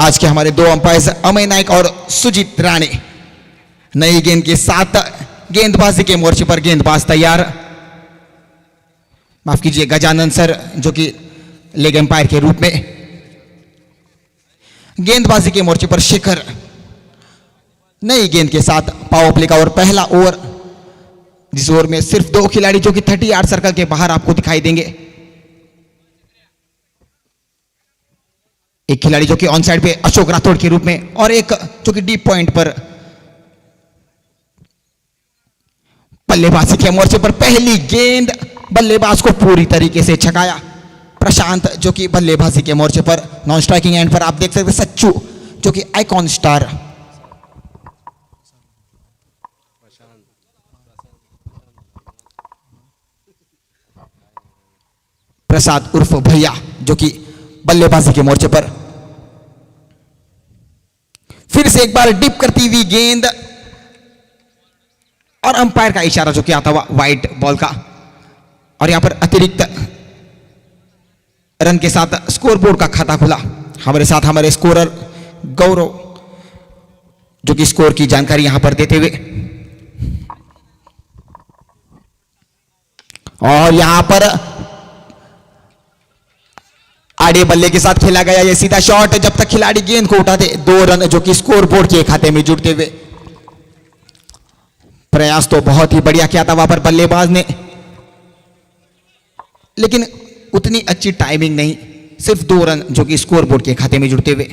आज के हमारे दो अंपायर्स अमय नायक और सुजीत राणे। नई गेंद के साथ गेंदबाजी के मोर्चे पर गेंदबाज तैयार, माफ कीजिए गजानन सर जो कि लेग एम्पायर के रूप में। गेंदबाजी के मोर्चे पर शेखर। नई गेंद के साथ पावर प्ले का और पहला ओवर, जिस ओवर में सिर्फ दो खिलाड़ी जो कि 30 यार्ड सर्कल के बाहर आपको दिखाई देंगे। एक खिलाड़ी जो कि ऑन साइड पे अशोक राठौड़ के रूप में और एक जो कि डीप पॉइंट पर। बल्लेबाजी के मोर्चे पर पहली गेंद बल्लेबाज को पूरी तरीके से छकाया प्रशांत, जो कि बल्लेबाजी के मोर्चे पर। नॉन स्ट्राइकिंग एंड पर आप देख सकते हैं सच्चू जो कि आइकॉन स्टार। प्रसाद उर्फ भैया जो कि बल्लेबाजी के मोर्चे पर। फिर से एक बार डिप करती हुई गेंद और अंपायर का इशारा जो कि आता हुआ वाइट बॉल का, और यहां पर अतिरिक्त रन के साथ स्कोरबोर्ड का खाता खुला। हमारे साथ हमारे स्कोरर गौरव जो कि स्कोर की जानकारी यहां पर देते हुए, और यहां पर आड़े बल्ले के साथ खेला गया ये सीधा शॉट। जब तक खिलाड़ी गेंद को उठाते 2 रन जो कि स्कोरबोर्ड के खाते में जुड़ते हुए। प्रयास तो बहुत ही बढ़िया किया था वहां पर बल्लेबाज ने, लेकिन उतनी अच्छी टाइमिंग नहीं। सिर्फ 2 रन जो कि स्कोरबोर्ड के खाते में जुड़ते हुए।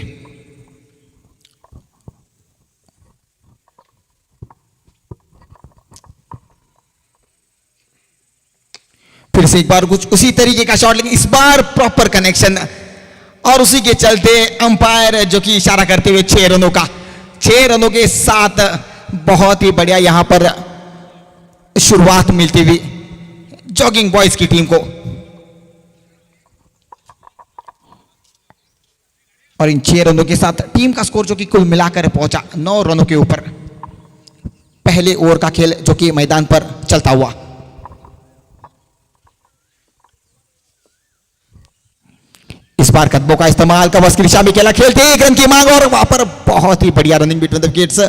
फिर से एक बार कुछ उसी तरीके का शॉट, लेकिन इस बार प्रॉपर कनेक्शन, और उसी के चलते अंपायर जो कि इशारा करते हुए 6 रनों का, 6 रनों के साथ बहुत ही बढ़िया यहां पर शुरुआत मिलती हुई जॉगिंग बॉयज की टीम को। और इन 6 रनों के साथ टीम का स्कोर जो कि कुल मिलाकर पहुंचा 9 रनों के ऊपर। पहले ओवर का खेल जो कि मैदान पर चलता हुआ। इस बार कदमों का इस्तेमाल कवर्स की दिशा में खेला, खेलते 1 रन की मांग, और वहां पर बहुत ही बढ़िया रनिंग बिटवीन द विकेट्स।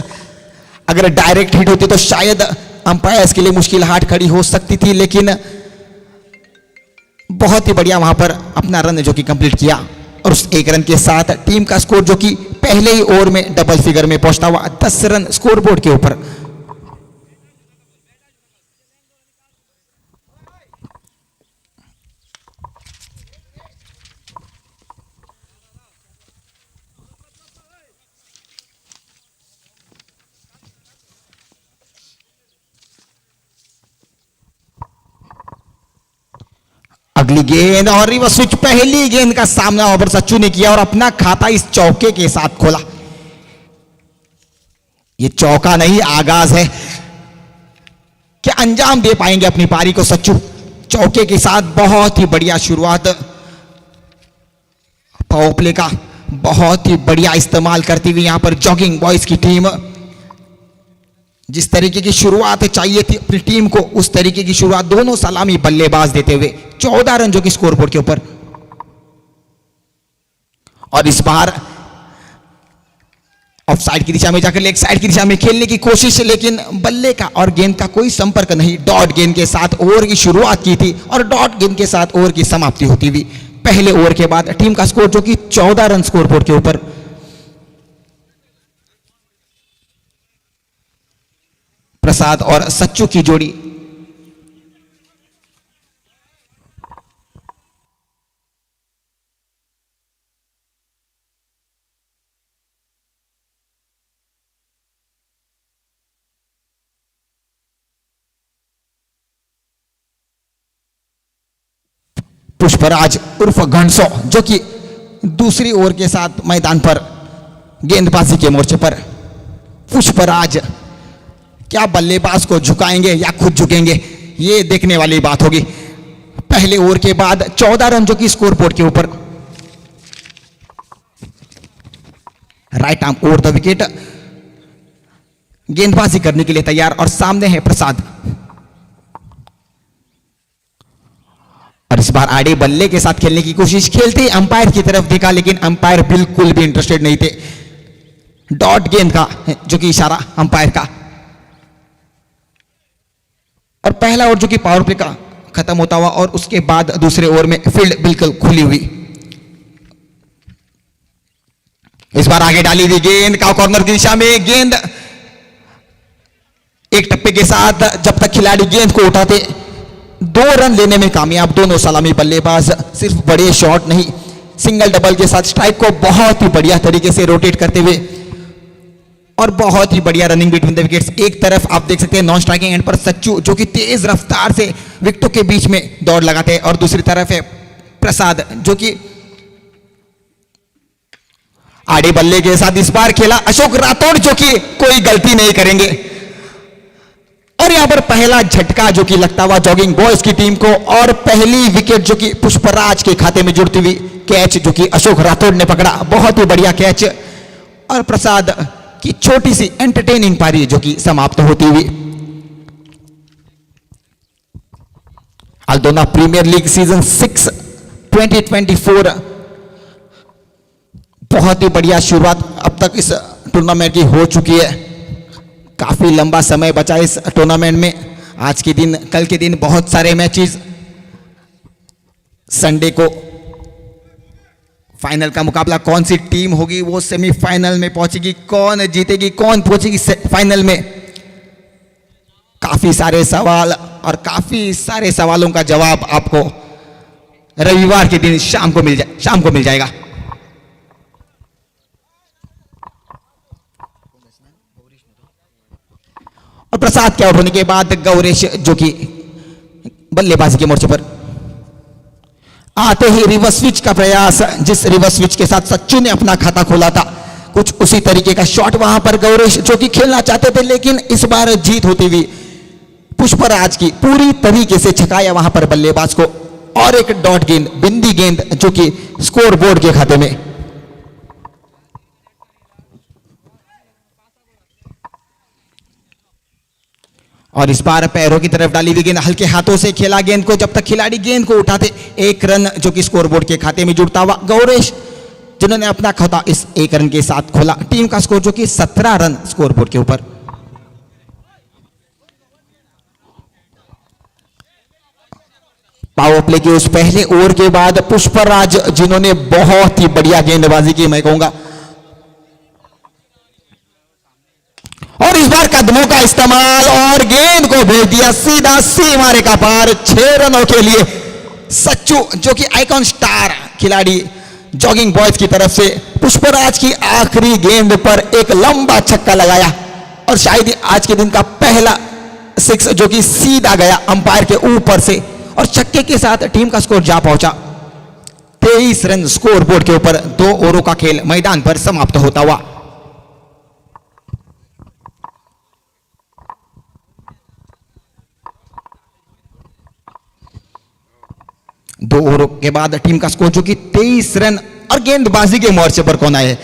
अगर डायरेक्ट हिट होती तो शायद अंपायर्स के लिए मुश्किल हाथ खड़ी हो सकती थी, लेकिन बहुत ही बढ़िया वहां पर अपना रन जो कि कंप्लीट किया। और उस 1 रन के साथ टीम का स्कोर जो कि पहले ही ओवर में डबल फिगर में पहुंचता हुआ 10 रन स्कोरबोर्ड के ऊपर। अगली गेंद और रिवर्स स्विच। पहली गेंद का सामना ओवर सच्चू ने किया और अपना खाता इस चौके के साथ खोला। ये चौका नहीं आगाज है। क्या अंजाम दे पाएंगे अपनी पारी को सच्चू? चौके के साथ बहुत ही बढ़िया शुरुआत। पावर प्ले का बहुत ही बढ़िया इस्तेमाल करती हुई यहां पर जॉगिंग बॉयज की टीम। जिस तरीके की शुरुआत चाहिए थी अपनी टीम को, उस तरीके की शुरुआत दोनों सलामी बल्लेबाज देते हुए 14 रन जो कि स्कोरबोर्ड के ऊपर। और इस बार ऑफ साइड की दिशा में जाकर लेग साइड की दिशा में खेलने की कोशिश, लेकिन बल्ले का और गेंद का कोई संपर्क नहीं। डॉट गेंद के साथ ओवर की शुरुआत की थी और डॉट गेंद के साथ ओवर की समाप्ति होती हुई। पहले ओवर के बाद टीम का स्कोर जो कि 14 रन स्कोरबोर्ड के ऊपर। प्रसाद और सच्चू की जोड़ी। पुष्पराज उर्फ घनसो जो कि दूसरी ओवर के साथ मैदान पर गेंदबाजी के मोर्चे पर। पुष्पराज क्या बल्लेबाज को झुकाएंगे या खुद झुकेंगे, ये देखने वाली बात होगी। पहले ओवर के बाद 14 रन जो कि स्कोरबोर्ड के ऊपर। Right arm over the wicket, गेंदबाजी करने के लिए तैयार, और सामने है प्रसाद। और इस बार आड़े बल्ले के साथ खेलने की कोशिश, खेलते ही अंपायर की तरफ देखा लेकिन अंपायर बिल्कुल भी इंटरेस्टेड नहीं थे। डॉट गेंद का जो कि इशारा अंपायर का। और पहला ओवर जो कि पावर प्ले का खत्म होता हुआ और उसके बाद दूसरे ओवर में फील्ड बिल्कुल खुली हुई। इस बार आगे डाली थी गेंद का कॉर्नर की दिशा में। गेंद एक टप्पे के साथ जब तक खिलाड़ी गेंद को उठाते 2 रन लेने में कामयाब दोनों सलामी बल्लेबाज। सिर्फ बड़े शॉट नहीं, सिंगल डबल के साथ स्ट्राइक को बहुत ही बढ़िया तरीके से रोटेट करते हुए और बहुत ही बढ़िया रनिंग बिटवीन द विकेट्स। एक तरफ आप देख सकते हैं नॉन स्ट्राइकिंग एंड पर सच्चू जो कि तेज रफ्तार से विकेटों के बीच में दौड़ लगाते हैं और दूसरी तरफ है प्रसाद जो कि आड़े बल्ले के साथ इस बार खेला अशोक राठौड़ जो कि कोई गलती नहीं करेंगे। और यहां पर पहला झटका जो कि लगता हुआ जॉगिंग बॉयज की टीम को और पहली विकेट जो कि पुष्पराज के खाते में जुड़ती हुई कैच जो कि अशोक राठौड़ ने पकड़ा, बहुत ही बढ़िया कैच। और प्रसाद की छोटी सी एंटरटेनिंग पारी जो कि समाप्त होती हुई। अल्दोना प्रीमियर लीग सीजन 6 2024 बहुत ही बढ़िया शुरुआत अब तक इस टूर्नामेंट की हो चुकी है। काफी लंबा समय बचा इस टूर्नामेंट में। आज के दिन, कल के दिन बहुत सारे मैचेस। संडे को फाइनल का मुकाबला, कौन सी टीम होगी वो सेमीफाइनल में पहुंचेगी, कौन जीतेगी, कौन पहुंचेगी फाइनल में। काफी सारे सवाल और काफी सारे सवालों का जवाब आपको रविवार के दिन शाम को मिल जाएगा। और प्रसाद के आउट होने के बाद गौरेश जो कि बल्लेबाजी के मोर्चे पर आते ही रिवर्स स्विच का प्रयास, जिस रिवर्स स्विच के साथ सच्चू ने अपना खाता खोला था, कुछ उसी तरीके का शॉट वहां पर गौरेश जो कि खेलना चाहते थे लेकिन इस बार जीत होती हुई पुष्पराज की पूरी तरीके से छकाया वहां पर बल्लेबाज को। और एक डॉट गेंद, बिंदी गेंद जो कि स्कोर बोर्ड के खाते में। और इस बार पैरों की तरफ डाली हुई गेंद, हल्के हाथों से खेला गेंद को जब तक खिलाड़ी गेंद को उठाते 1 रन जो कि स्कोरबोर्ड के खाते में जुड़ता हुआ। गौरेश जिन्होंने अपना खाता इस 1 रन के साथ खोला। टीम का स्कोर जो कि 17 रन स्कोरबोर्ड के ऊपर। पावर प्ले के उस पहले ओवर के बाद पुष्पराज जिन्होंने बहुत ही बढ़िया गेंदबाजी की, मैं कहूंगा। और इस बार कदमों का इस्तेमाल और गेंद को भेज दिया सीधा सीमा रेखा पार 6 रनों के लिए। सच्चू जो कि आइकॉन स्टार खिलाड़ी जॉगिंग बॉयज की तरफ से पुष्पराज की आखिरी गेंद पर एक लंबा छक्का लगाया और शायद ही आज के दिन का पहला 6 जो कि सीधा गया अंपायर के ऊपर से और छक्के के साथ टीम का स्कोर जा पहुंचा 23 रन स्कोर बोर्ड के ऊपर। 2 ओवरों का खेल मैदान पर समाप्त होता हुआ। दो ओवरों के बाद टीम का स्कोर जो कि 23 रन। और गेंदबाजी के मोर्चे पर कौन आए?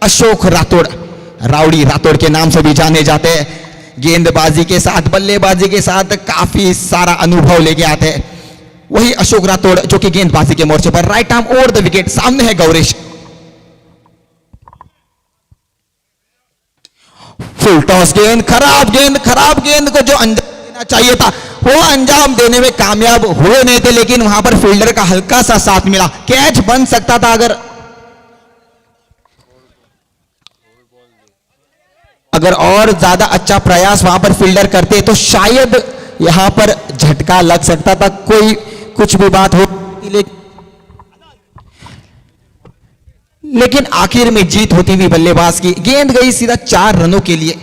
अशोक राठौड़, राउडी राठौड़ के नाम से भी जाने जाते हैं। गेंदबाजी के साथ, बल्लेबाजी के साथ काफी सारा अनुभव लेके आते हैं वही अशोक राठौड़ जो कि गेंदबाजी के मोर्चे पर। Right arm over the wicket, सामने है गौरेश। फुल टॉस गेंद, खराब गेंद को जो अंजाम देना चाहिए था वो अंजाम देने में कामयाब हुए नहीं थे, लेकिन वहां पर फील्डर का हल्का सा साथ मिला। कैच बन सकता था अगर और ज्यादा अच्छा प्रयास वहां पर फील्डर करते तो शायद यहां पर झटका लग सकता था। कोई कुछ भी बात हो, लेकिन आखिर में जीत होती हुई बल्लेबाज की। गेंद गई सीधा 4 रनों के लिए।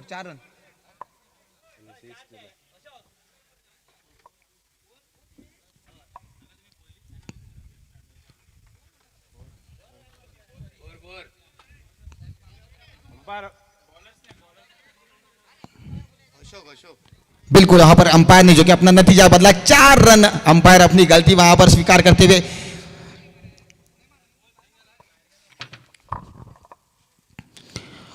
4 रन। बिल्कुल वहां पर अंपायर ने जो कि अपना नतीजा बदला। 4 रन अंपायर अपनी गलती वहां पर स्वीकार करते हुए।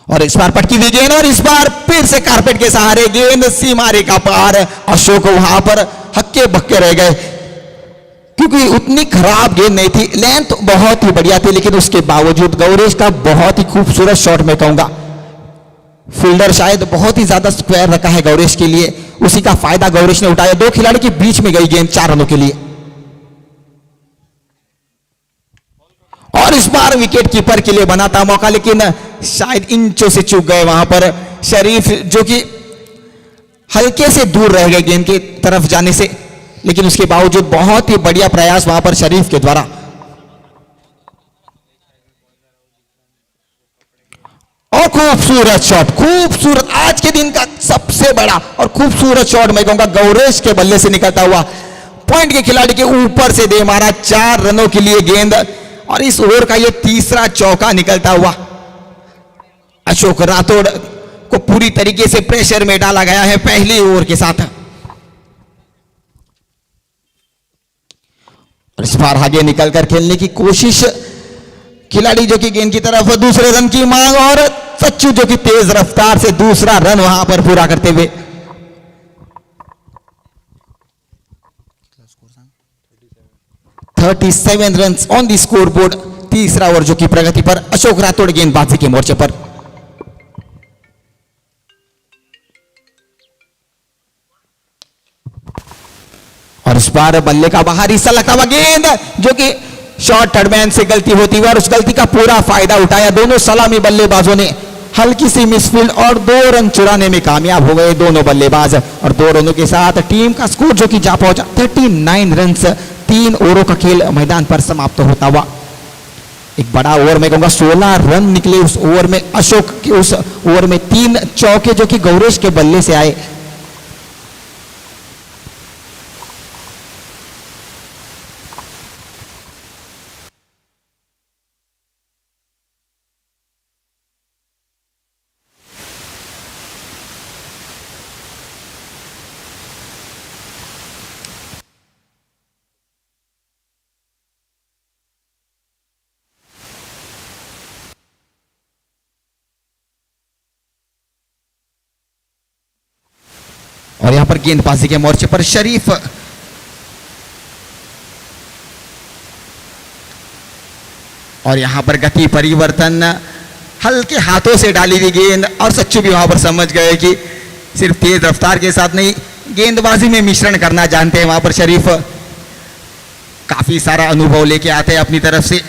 और इस बार पटकी हुई गेंद और इस बार फिर से कारपेट के सहारे गेंद सीमा रेखा पार। अशोक वहां पर हक्के बक्के रह गए क्योंकि उतनी खराब गेंद नहीं थी, लेंथ बहुत ही बढ़िया थी, लेकिन उसके बावजूद गौरेश का बहुत ही खूबसूरत शॉट मैं कहूंगा। फील्डर शायद बहुत ही ज्यादा स्क्वायर रखा है गौरेश के लिए, उसी का फायदा गौरेश ने उठाया। दो खिलाड़ी के बीच में गई गेंद 4 रनों के लिए और इस बार विकेट कीपर के लिए बना था मौका, लेकिन शायद इंचों से चूक गए वहां पर शरीफ, जो कि हल्के से दूर रह गए गेंद की तरफ जाने से, लेकिन उसके बावजूद बहुत ही बढ़िया प्रयास वहां पर शरीफ के द्वारा। और खूबसूरत शॉट, खूबसूरत, आज के दिन का सबसे बड़ा और खूबसूरत शॉट मैं कहूंगा गौरेश के बल्ले से निकलता हुआ, पॉइंट के खिलाड़ी के ऊपर से दे मारा। 4 रनों के लिए गेंद और इस ओवर का यह तीसरा चौका निकलता हुआ अशोक राठौड़ को पूरी तरीके से प्रेशर में डाला गया है पहले ओवर के साथ। और इस बार आगे निकलकर खेलने की कोशिश खिलाड़ी जो कि गेंद की तरफ, दूसरे रन की मांग और सच्चू जो कि तेज रफ्तार से दूसरा रन वहां पर पूरा करते हुए। 37 run on the score board. तीसरा ओवर जो कि प्रगति पर अशोक राठौड़ गेंदबाजी के मोर्चे पर। और इस बार बल्ले का बाहरी हिस्सा लगता हुआ गेंद जो कि शॉर्ट थर्डमैन से गलती होती हुई और उस गलती का पूरा फायदा उठाया दोनों सलामी बल्लेबाजों ने। हल्की सी मिसफील्ड और 2 रन चुराने में कामयाब हो गए दोनों बल्लेबाज और 2 रनों के साथ टीम का स्कोर जो कि जा पहुंचा 39 रन। 3 ओवरों का खेल मैदान पर समाप्त होता हुआ। एक बड़ा ओवर में कहूंगा 16 रन निकले उस ओवर में। अशोक के उस ओवर में 3 चौके जो कि गौरेश के बल्ले से आए। और यहां पर गेंदबाजी के मोर्चे पर शरीफ और यहां पर गति परिवर्तन, हल्के हाथों से डाली हुई गेंद और सच्चू भी वहां पर समझ गए कि सिर्फ तेज रफ्तार के साथ नहीं गेंदबाजी में मिश्रण करना जानते हैं। वहां पर शरीफ काफी सारा अनुभव लेके आते हैं अपनी तरफ से।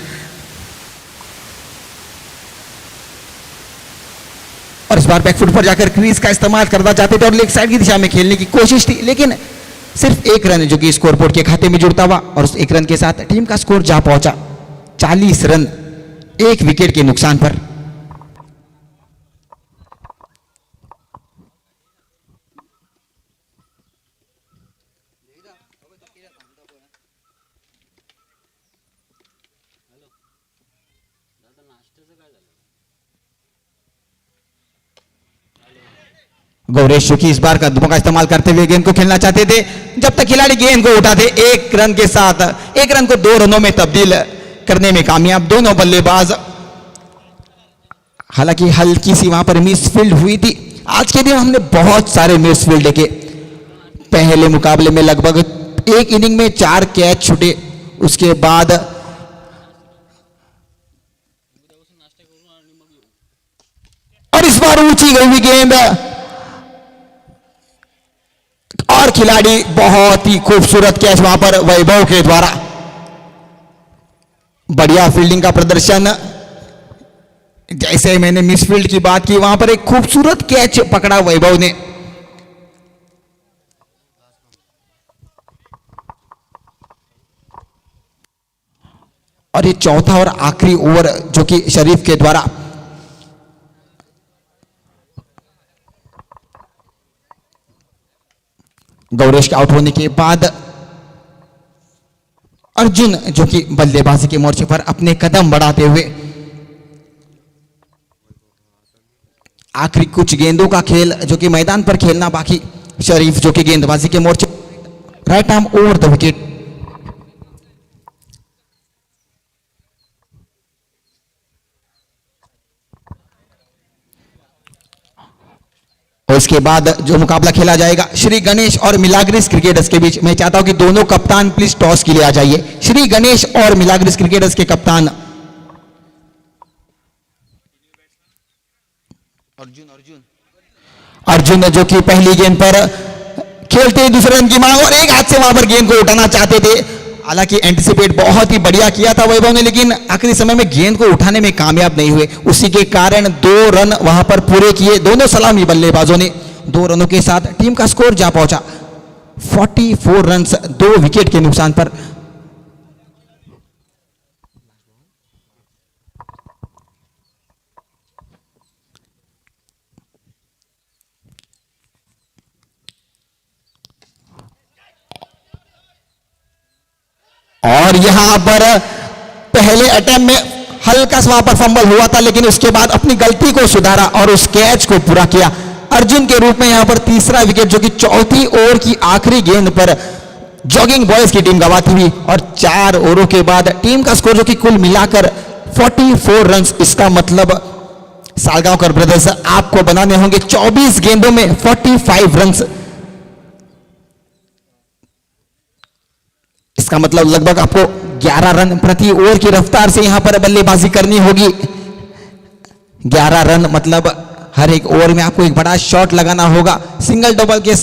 और इस बार बैकफुट पर जाकर क्रीज का इस्तेमाल करना चाहते थे और लेग साइड की दिशा में खेलने की कोशिश थी, लेकिन सिर्फ 1 रन जो कि स्कोरबोर्ड के खाते में जुड़ता हुआ और उस 1 रन के साथ टीम का स्कोर जा पहुंचा 40 रन 1 विकेट के नुकसान पर। गौरेश की इस बार कदमों का इस्तेमाल करते हुए गेंद को खेलना चाहते थे। जब तक खिलाड़ी गेंद को उठाते 1 रन के साथ 1 रन को 2 रनों में तब्दील करने में कामयाब दोनों बल्लेबाज। हालांकि हल्की सी वहां पर मिसफील्ड हुई थी। आज के दिन हमने बहुत सारे मिसफील्ड देखे। पहले मुकाबले में लगभग 1 इनिंग में 4 कैच छूटे। उसके बाद और इस बार ऊंची गई हुई गेंद और खिलाड़ी बहुत ही खूबसूरत कैच वहां पर वैभव के द्वारा। बढ़िया फील्डिंग का प्रदर्शन। जैसे मैंने मिसफील्ड की बात की वहां पर एक खूबसूरत कैच पकड़ा वैभव ने। और ये चौथा और आखिरी ओवर जो कि शरीफ के द्वारा गौरेश के आउट होने के बाद अर्जुन जो कि बल्लेबाजी के मोर्चे पर अपने कदम बढ़ाते हुए आखिरी कुछ गेंदों का खेल जो कि मैदान पर खेलना बाकी। शरीफ जो कि गेंदबाजी के मोर्चे right arm over the wicket. और इसके बाद जो मुकाबला खेला जाएगा श्री गणेश और मिलाग्रिस क्रिकेटर्स के बीच, मैं चाहता हूं कि दोनों कप्तान प्लीज टॉस के लिए आ जाइए। श्री गणेश और मिलाग्रिस क्रिकेटर्स के कप्तान अर्जुन जो कि पहली गेंद पर खेलते ही दूसरे रन की मांग और एक हाथ से वहां पर गेंद को उठाना चाहते थे। हालांकि एंटिसिपेट बहुत ही बढ़िया किया था वैभव ने, लेकिन आखिरी समय में गेंद को उठाने में कामयाब नहीं हुए। उसी के कारण 2 रन वहां पर पूरे किए दोनों सलामी बल्लेबाजों ने। 2 रनों के साथ टीम का स्कोर जा पहुंचा 44 रन 2 विकेट के नुकसान पर। और यहां पर पहले अटेम्प्ट में हल्का सा वहां पर फंबल हुआ था, लेकिन उसके बाद अपनी गलती को सुधारा और उस कैच को पूरा किया अर्जुन के रूप में। यहां पर तीसरा विकेट जो कि चौथी ओवर की आखिरी गेंद पर जॉगिंग बॉयज की टीम गंवाती हुई, और 4 ओवरों के बाद टीम का स्कोर जो कि कुल मिलाकर 44 रन। इसका मतलब सालगांवकर ब्रदर्स आपको बनाने होंगे 24 गेंदों में 45 रन। इसका मतलब लगभग आपको 11 रन प्रति ओवर की रफ्तार से यहां पर बल्लेबाजी करनी होगी। 11 रन मतलब हर एक ओवर में आपको एक बड़ा शॉट लगाना होगा। सिंगल डबल के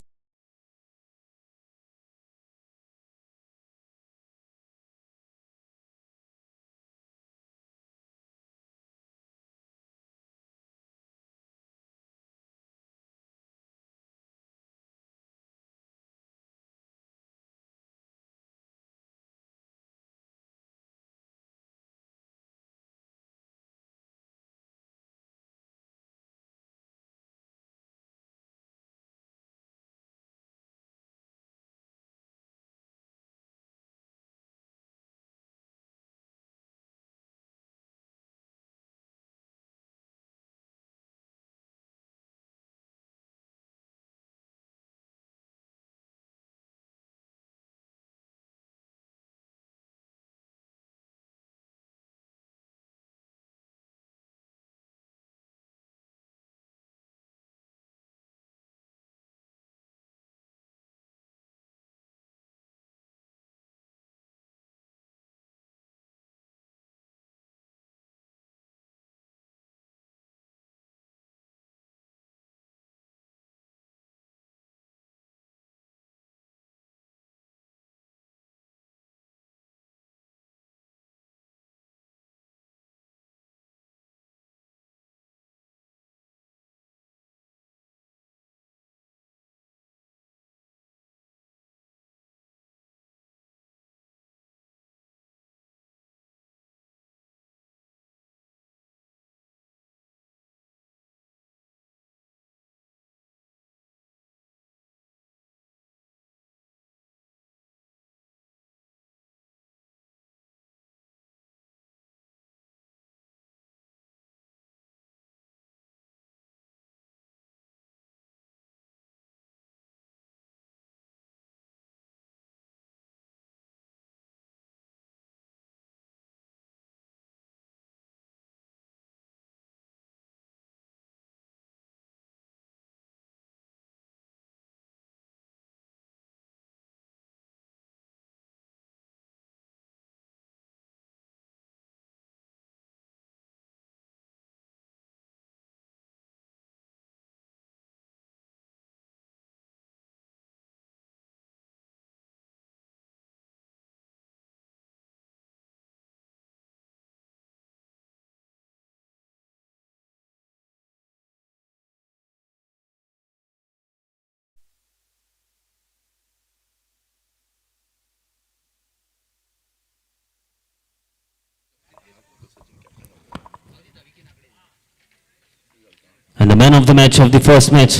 And the man of the match of the first match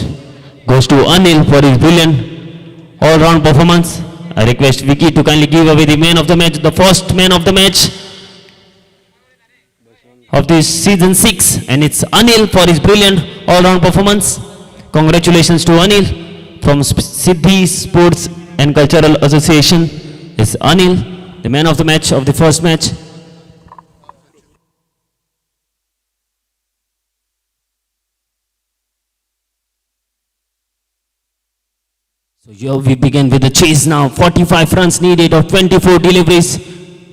goes to Anil for his brilliant all-round performance. I request Vicky to kindly give away the man of the match, the first man of the match of this season 6, and it's Anil for his brilliant all-round performance. Congratulations to Anil from Siddhi Sports and Cultural Association. It's Anil, the man of the match of the first match. Here we begin with the chase now. 45 runs needed of 24 deliveries.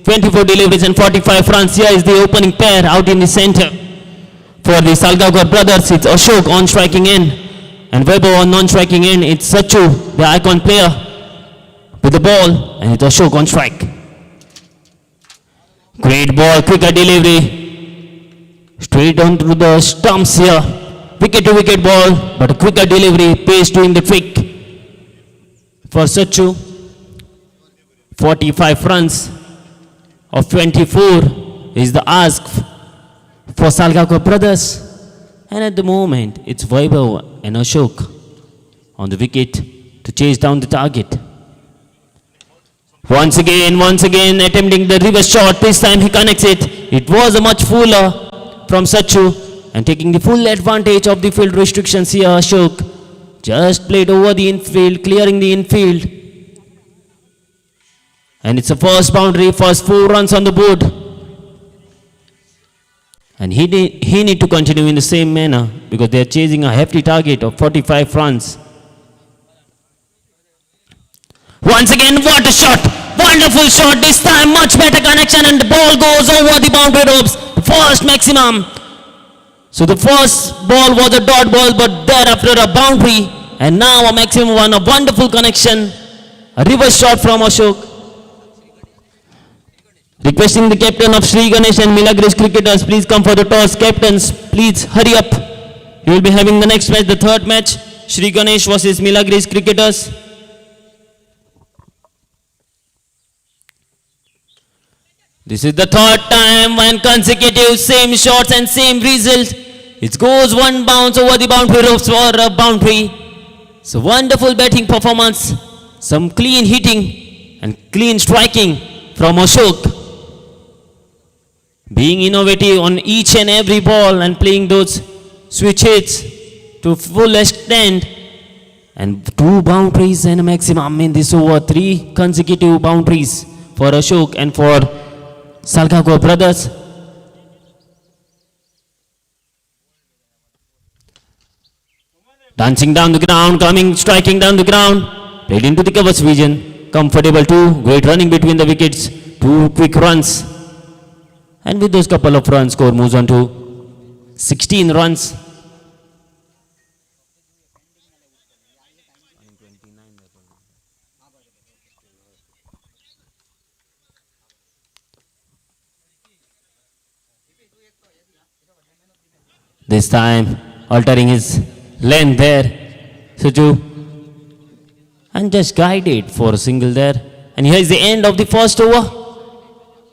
24 deliveries and 45 runs. Here is the opening pair out in the center. For the Salgaonkar brothers, it's Ashok on striking end. And Weber on non-striking end. It's Sachu, the icon player, with the ball. And it's Ashok on strike. Great ball, quicker delivery. Straight onto the stumps here. Wicket to wicket ball, but a quicker delivery. Pace doing the trick. For Sachu, 45 runs of 24 is the ask for Salgaonkar brothers. And at the moment, it's Vaibhav and Ashok on the wicket to chase down the target. Once again, attempting the reverse shot. This time he connects it. It was a much fuller from Sachu and taking the full advantage of the field restrictions here. Ashok just played over the infield, clearing the infield. And it's a first boundary, first 4 runs on the board. And he need to continue in the same manner because they are chasing a hefty target of 45 runs. Once again, what a shot! Wonderful shot, this time much better connection and the ball goes over the boundary ropes. First maximum. So the first ball was a dot ball, but thereafter a boundary, and now a maximum one, a wonderful connection, a reverse shot from Ashok. Requesting the captain of Sri Ganesh and Milagres cricketers, please come for the toss. Captains, please hurry up. You will be having the next match, the third match, Sri Ganesh versus Milagres cricketers. This is the third time, one consecutive, same shots and same result. It goes one bounce over the boundary ropes for a boundary. So wonderful batting performance, some clean hitting and clean striking from Ashok. Being innovative on each and every ball and playing those switch hits to full extent. And 2 boundaries and a maximum in this over, 3 consecutive boundaries for Ashok and for Salgaonkar brothers. Dancing down the ground, coming, striking down the ground, played into the cover's vision, comfortable too, great running between the wickets, 2 quick runs. And with those couple of runs, score moves on to 16 runs. This time, altering his length there, Sachu, and just guided for a single there. And here is the end of the first over.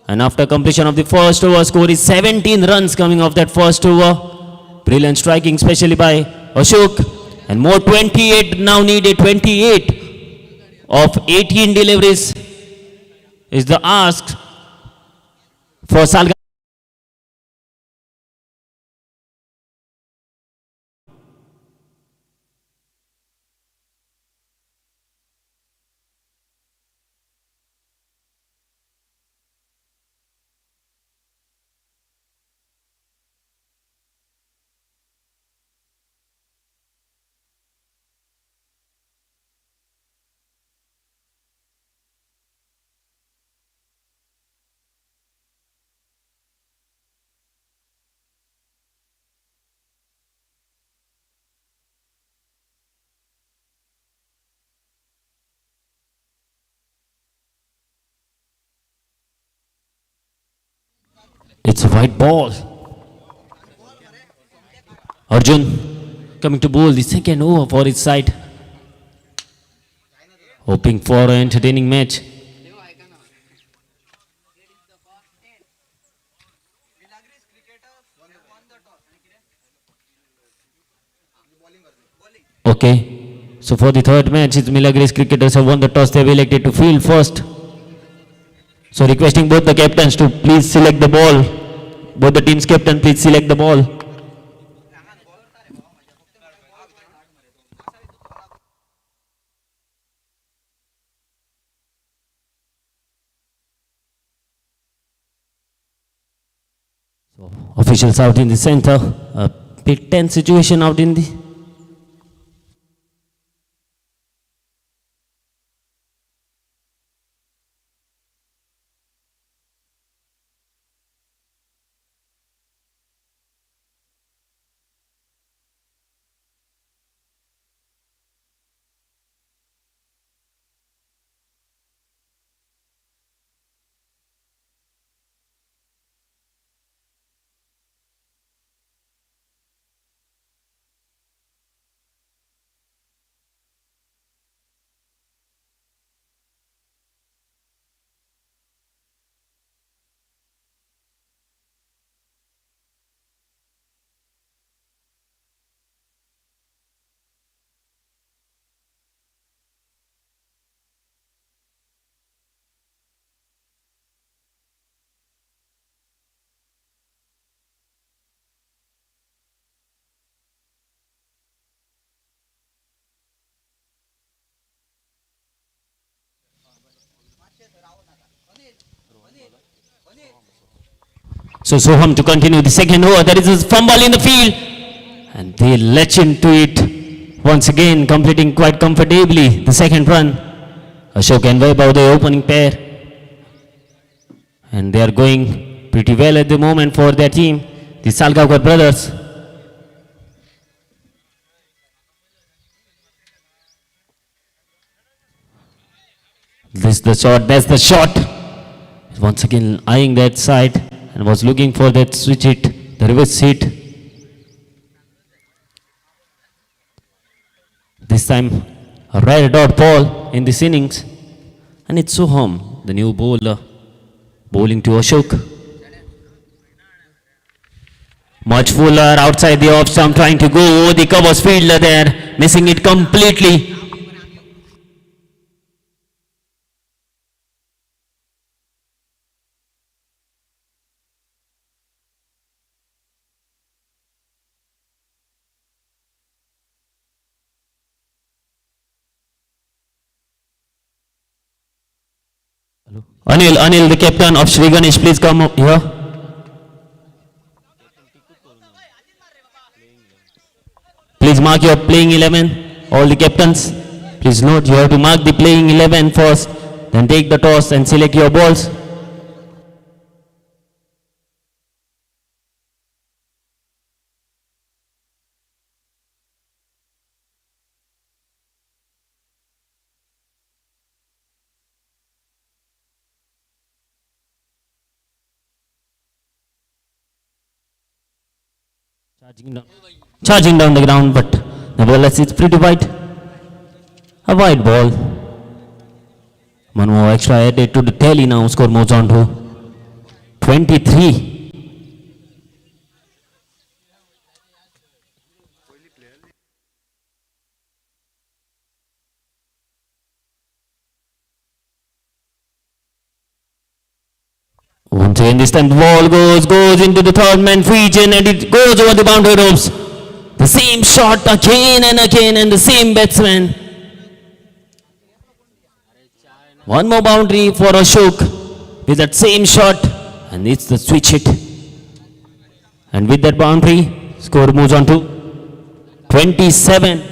And after completion of the first over, score is 17 runs coming off that first over. Brilliant striking, especially by Ashok. And more 28 now needed. 28 of 18 deliveries is the ask for Salgaonkar. It's a white ball. Arjun coming to bowl the second over for his side. Hoping for an entertaining match. Okay. So for the third match, it's Milagres cricketers have won the toss. They have elected to field first. So requesting both the captains to please select the ball. Both the team's captain, please select the ball. So officials out in the center. A bit tense situation out in the So Soham to continue the second over. There is a fumble in the field. And they latch into it once again, completing quite comfortably the second run. Ashok and Vaibhav, the opening pair. And they are going pretty well at the moment for their team, the Salgaonkar brothers. This is the shot, that's the shot. Once again eyeing that side and was looking for that switch hit, the reverse hit. This time a rare dot ball in this innings. And it's Soham, the new bowler, bowling to Ashok. Much fuller outside the off stump, trying to go over the covers fielder there, missing it completely. Anil, the captain of Shri Ganesh, please come up here. Please mark your playing 11, all the captains. Please note, you have to mark the playing 11 first, then take the toss and select your balls. Charging down the ground, but nevertheless it's pretty wide. A wide ball. One more extra added to the tally now. Score moves on to 23. Once again, this time the ball goes into the third man region and it goes over the boundary ropes. The same shot again and again, and the same batsman. One more boundary for Ashok with that same shot, and it's the switch hit. And with that boundary, score moves on to 27.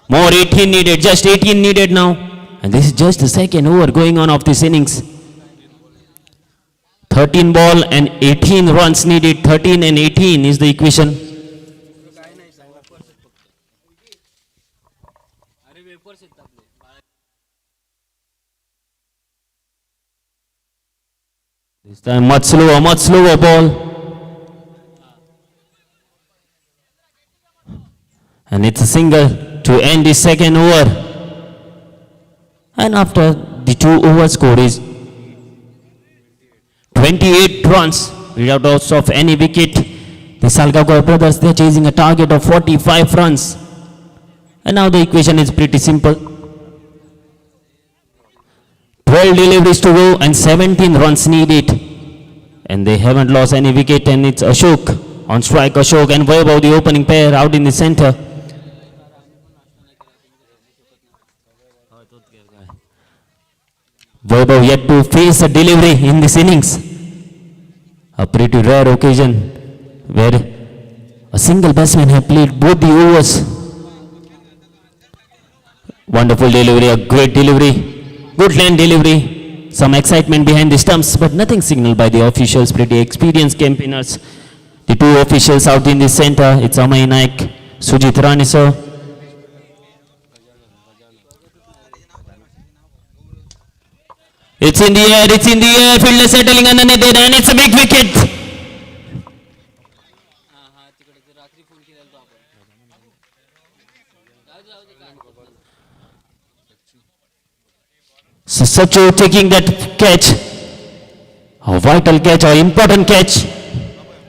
More 18 needed, just 18 needed now. And this is just the second over going on of this innings. 13 ball and 18 runs needed. 13 and 18 is the equation. This time much slower ball. And it's a single to end the second over. And after the 2 over score is 28 runs without loss of any wicket. The Salgaonkar brothers, they are chasing a target of 45 runs. And now the equation is pretty simple. 12 deliveries to go and 17 runs needed. And they haven't lost any wicket, and it's Ashok on strike. Ashok and Vaibhav, the opening pair, out in the center. Vaibhav yet to face a delivery in this innings. A pretty rare occasion where a single batsman had played both the overs. Wonderful delivery, a great delivery, good land delivery, some excitement behind the stumps, but nothing signaled by the officials, pretty experienced campaigners. The 2 officials out in the center, it's Amay Naik, Sujit Ranisar. It's in the air, fielder settling underneath it, and it's a big wicket. So Sacho taking that catch, a vital catch or important catch,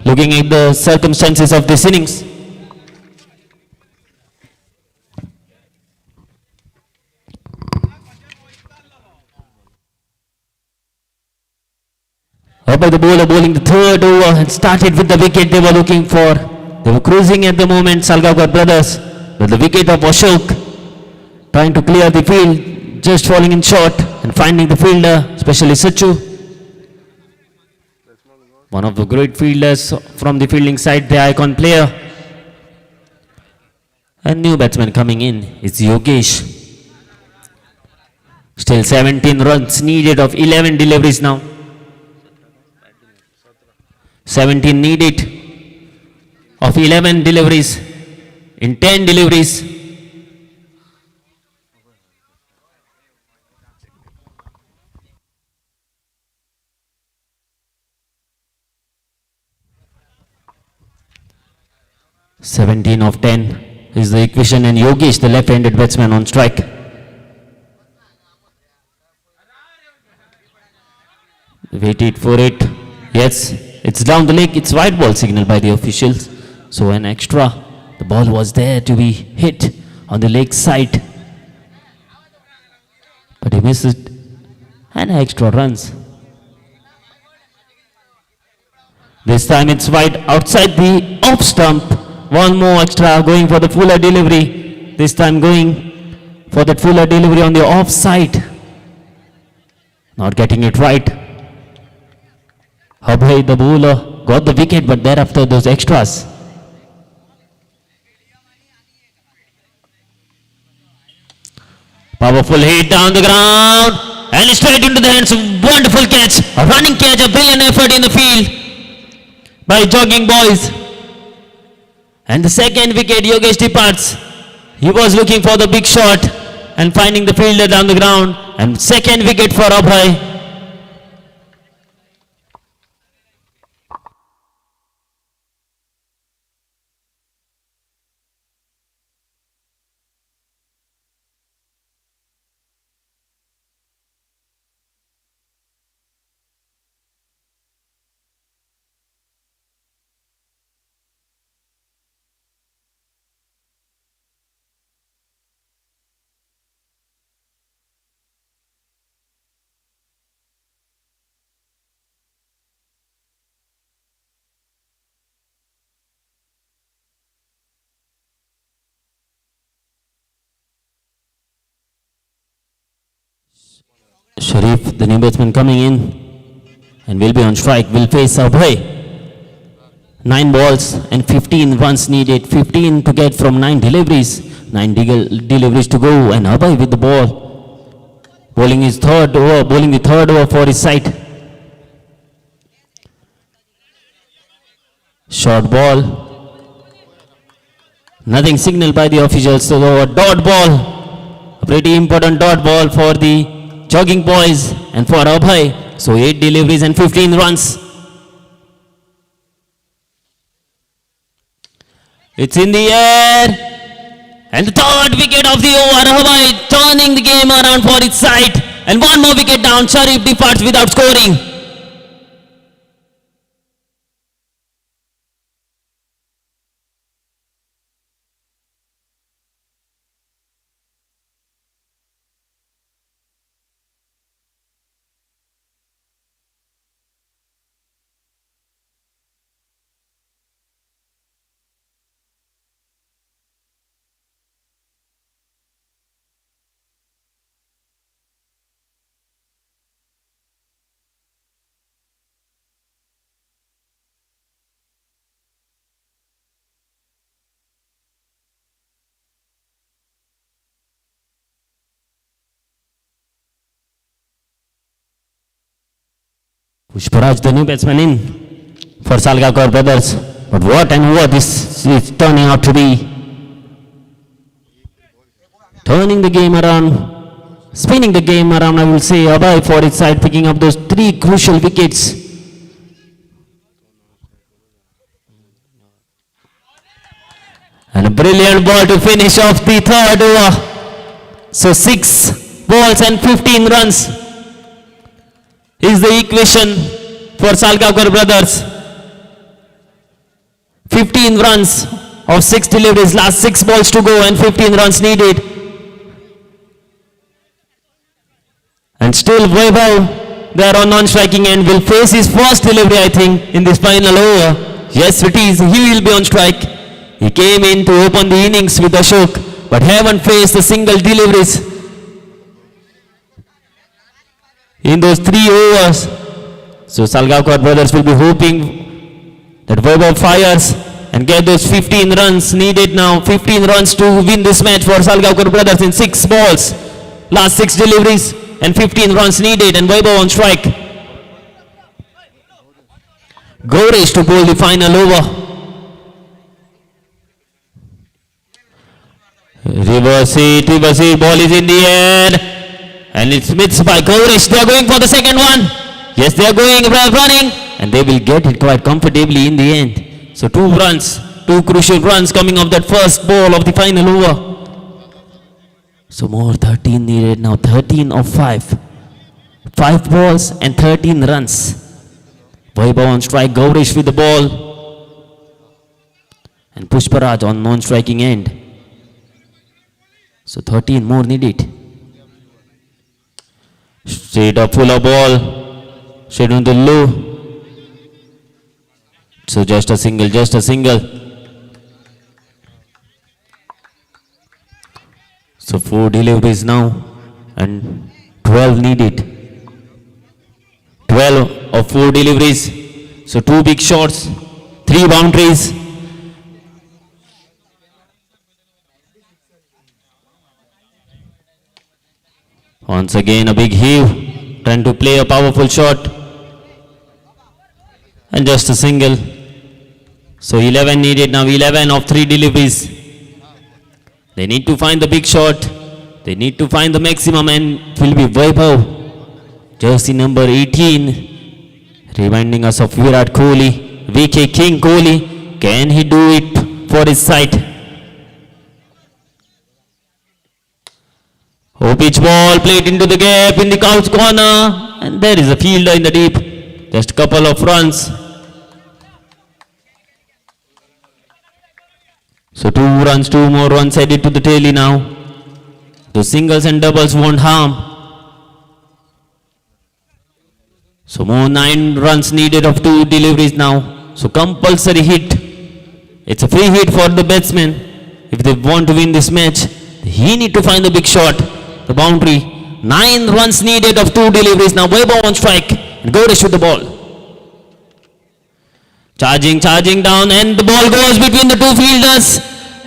looking at the circumstances of this innings. Up by the bowler bowling the third over and started with the wicket they were looking for. They were cruising at the moment, Salgaonkar brothers, with the wicket of Ashok, trying to clear the field, just falling in short and finding the fielder, especially Sachu. One of the great fielders from the fielding side, the icon player. A new batsman coming in is Yogesh. Still 17 runs needed of 11 deliveries now. 17 needed of 11 deliveries in 10 deliveries. "17 of 10 is the equation, and Yogesh, the left-handed batsman, on strike. Waited for it. Yes, it's down the leg. It's white ball signal by the officials. So an extra. The ball was there to be hit on the leg side, but he missed it. And extra runs. This time it's wide outside the off stump. One more extra going for the fuller delivery. This time going for that fuller delivery on the off side. Not getting it right. Abhay, the bowler, got the wicket, but thereafter those extras. Powerful hit down the ground and straight into the hands. Wonderful catch, a running catch, a brilliant effort in the field by jogging boys. And the second wicket, Yogesh departs. He was looking for the big shot and finding the fielder down the ground. And second wicket for Abhay. Sharif, the new batsman coming in and will be on strike, will face Abhay. 9 balls and 15 runs needed. 15 to get from 9 deliveries. 9 deliveries to go, and Abhay with the ball. Bowling the third over for his side. Short ball. Nothing signaled by the officials, so a dot ball. A pretty important dot ball for the jogging boys and for Abhay. So 8 deliveries and 15 runs. It's in the air. And the third wicket of the over. Abhay turning the game around for its side. And one more wicket down. Sharif departs without scoring. Pushparaj, the new batsman in for Salgaonkar brothers. But what and what this is turning out to be. Turning the game around, spinning the game around, I will say. Abhay for its side, picking up those 3 crucial wickets. And a brilliant ball to finish off the third over. So 6 balls and 15 runs is the equation for Salgaonkar brothers. 15 runs of 6 deliveries, last 6 balls to go and 15 runs needed. And still Vaibhav there on non-striking end will face his first delivery, I think, in this final over. Yes, it is. He will be on strike. He came in to open the innings with Ashok, but haven't faced a single deliveries in those 3 overs. So Salgaonkar brothers will be hoping that Vaibhav fires and get those 15 runs needed now. 15 runs to win this match for Salgaonkar brothers in 6 balls. Last 6 deliveries and 15 runs needed and Vaibhav on strike. Gauresh to bowl the final over. Reverse it, ball is in the air. And it's missed by Gauresh. They are going for the second one. Yes, they are going running. And they will get it quite comfortably in the end. So 2 runs, 2 crucial runs coming off that first ball of the final over. So more 13 needed now, 13 of 5. 5 balls and 13 runs. Vaibhav on strike, Gauresh with the ball. And Pushparaj on non-striking end. So 13 more needed. Straight up full of ball. Straight on the low. So just a single, just a single. So 4 deliveries now and 12 needed. 12 of 4 deliveries. So 2 big shots, 3 boundaries. Once again a big heave, trying to play a powerful shot. And just a single. So 11 needed now, 11 of 3 deliveries. They need to find the big shot. They need to find the maximum and it will be Vaibhav. Jersey number 18. Reminding us of Virat Kohli. VK King Kohli. Can he do it for his side? Oh, pitch ball played into the gap in the couch corner. And there is a fielder in the deep. Just a couple of runs. So 2 runs, 2 more runs added to the tally now. Those singles and doubles won't harm. So more 9 runs needed of 2 deliveries now. So compulsory hit. It's a free hit for the batsman. If they want to win this match, he need to find the big shot. The boundary. 9 runs needed of 2 deliveries. Now Vaibhav on strike. And Gauresh with the ball. Charging down and the ball goes between the 2 fielders.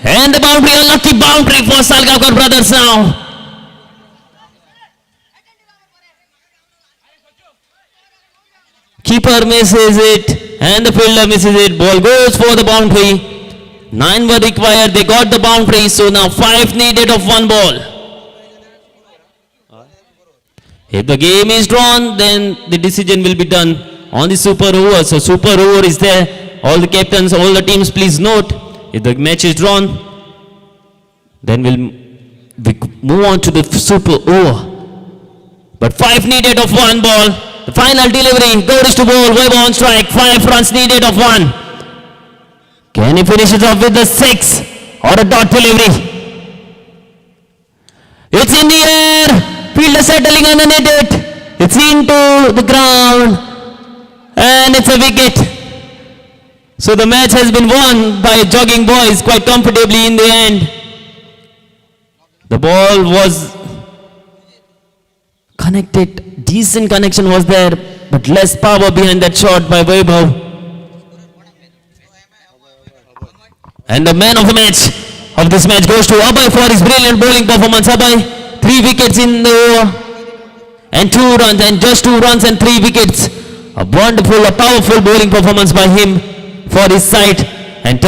And the boundary, a lucky boundary for Salgaonkar brothers now. Keeper misses it and the fielder misses it. Ball goes for the boundary. 9 were required. They got the boundary. So now 5 needed of 1 ball. If the game is drawn, then the decision will be done on the super over. So super over is there. All the captains, all the teams, please note. If the match is drawn, then we'll move on to the super over. But 5 needed of 1 ball. The final delivery, Gauresh to bowl, Vaibhav on strike. 5 runs needed of 1. Can he finish it off with the 6 or a dot delivery? It's in the air. Fielder settling underneath it. It's into the ground. And it's a wicket. So the match has been won by Jogging Boys quite comfortably in the end. The ball was connected. Decent connection was there. But less power behind that shot by Vaibhav. And the man of the match of this match goes to Abhay for his brilliant bowling performance. Abhay. 3 wickets in the over and 2 runs and just 2 runs and 3 wickets. A wonderful, a powerful bowling performance by him for his side.